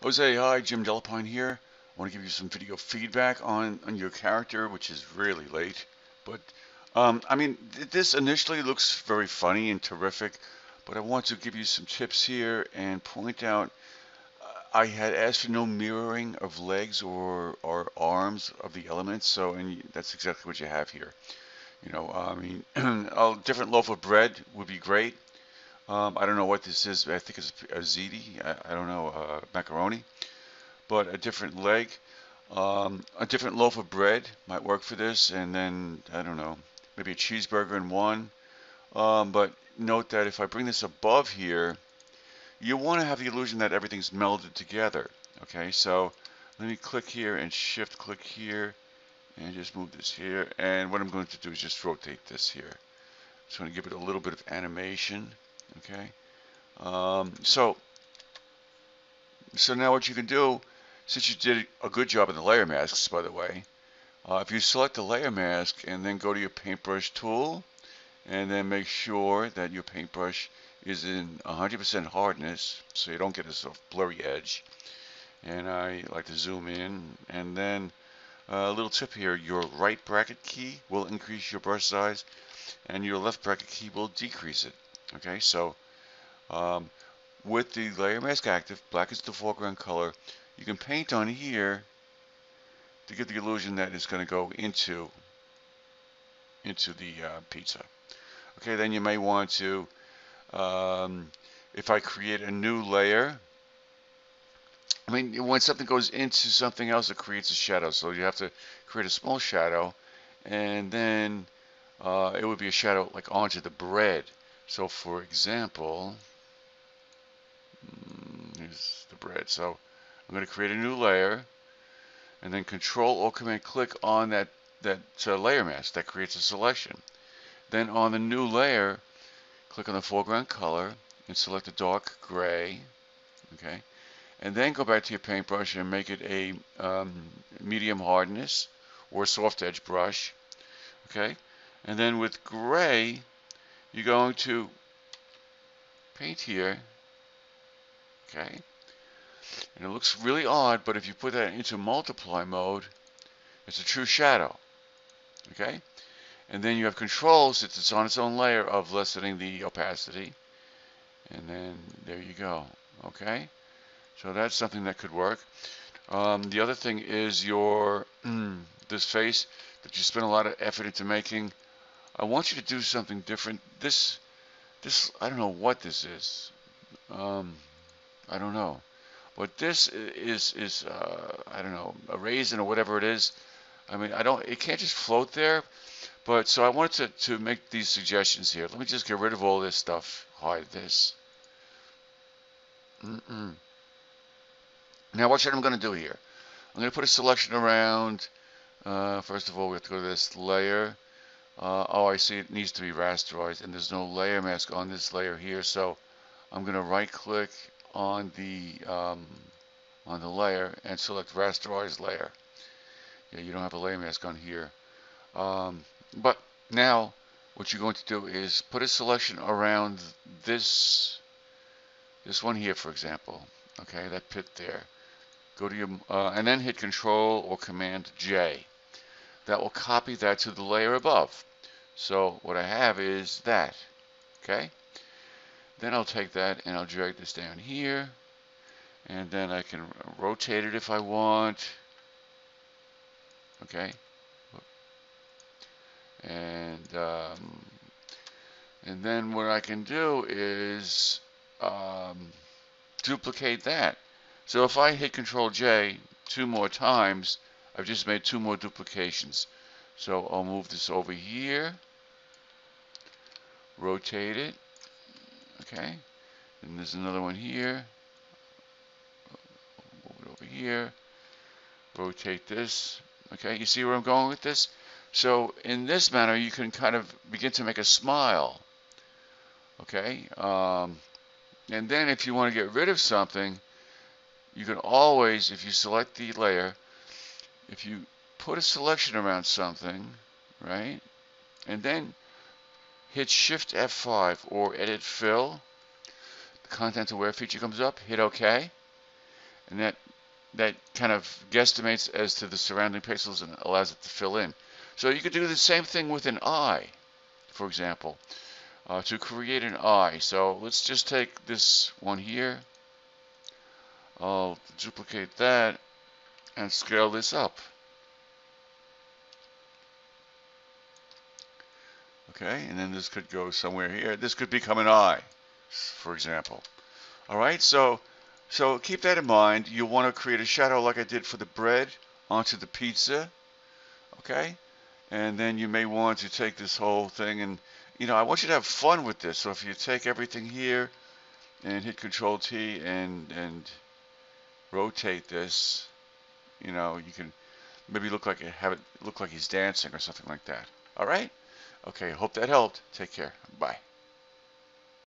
Jose, hi, Jim Delapine here. I want to give you some video feedback on your character, which is really late. But, this initially looks very funny and terrific, but I want to give you some tips here and point out I had asked for no mirroring of legs or arms of the elements, so and that's exactly what you have here. A different loaf of bread would be great. I don't know what this is. I think it's a ziti. I don't know, macaroni, but a different leg. A different loaf of bread might work for this, and then I don't know, maybe a cheeseburger in one. But note that if I bring this above here, you want to have the illusion that everything's melded together. Okay, so let me click here and shift click here and just move this here. And what I'm going to do is just rotate this here. Just going to give it a little bit of animation. Okay, so now what you can do, since you did a good job in the layer masks, by the way, if you select the layer mask and then go to your paintbrush tool and then make sure that your paintbrush is in 100% hardness so you don't get a sort of blurry edge. And I like to zoom in, and then a little tip here, your right bracket key will increase your brush size and your left bracket key will decrease it. Okay, so um, with the layer mask active, black is the foreground color, you can paint on here to give the illusion that it's going to go into the pizza. Okay, then you may want to, if I create a new layer, when something goes into something else, it creates a shadow. So you have to create a small shadow, and then it would be a shadow like onto the bread. So for example, here's the bread. So I'm going to create a new layer, and then Control or Command click on that layer mask. That creates a selection. Then on the new layer, click on the foreground color and select the dark gray. Okay, and then go back to your paintbrush and make it a medium hardness or soft edge brush. Okay, and then with gray, you're going to paint here. Okay, and it looks really odd, but if you put that into multiply mode, it's a true shadow. Okay, and then you have control, since it's on its own layer, of lessening the opacity, and then there you go. Okay, so that's something that could work. The other thing is your this face that you spent a lot of effort into making. I want you to do something different. This I don't know what this is. I don't know. But this is I don't know, a raisin or whatever it is. I don't. It can't just float there. But so I wanted to make these suggestions here. Let me just get rid of all this stuff. Hide this. Now watch what I'm going to do here. I'm going to put a selection around. First of all, we have to go to this layer. Oh, I see it needs to be rasterized, and there's no layer mask on this layer here. So I'm going to right-click on the layer and select rasterize layer. Yeah, you don't have a layer mask on here. But now what you're going to do is put a selection around this one here, for example. Okay, that pit there. Go to your and then hit Control or Command J. That will copy that to the layer above. So what I have is that. Okay. Then I'll take that and I'll drag this down here, and then I can rotate it if I want. Okay. And then what I can do is duplicate that. So if I hit Control J 2 more times, I've just made 2 more duplications. So I'll move this over here, rotate it, okay, and there's another one here, move it over here, rotate this, okay, you see where I'm going with this? So in this manner, you can kind of begin to make a smile, okay, and then if you want to get rid of something, you can always, if you select the layer, if you put a selection around something, right, and then hit Shift F5 or Edit Fill, the Content Aware feature comes up, hit OK, and that kind of guesstimates as to the surrounding pixels and allows it to fill in. So you could do the same thing with an eye, for example, to create an eye. So let's just take this one here. I'll duplicate that and scale this up. Okay, and then this could go somewhere here. This could become an eye, for example. All right, so keep that in mind. You'll want to create a shadow like I did for the bread onto the pizza. Okay, and then you may want to take this whole thing and, I want you to have fun with this. So if you take everything here and hit Control T and rotate this, you can maybe have it look like he's dancing or something like that. All right? Okay, hope that helped. Take care. Bye.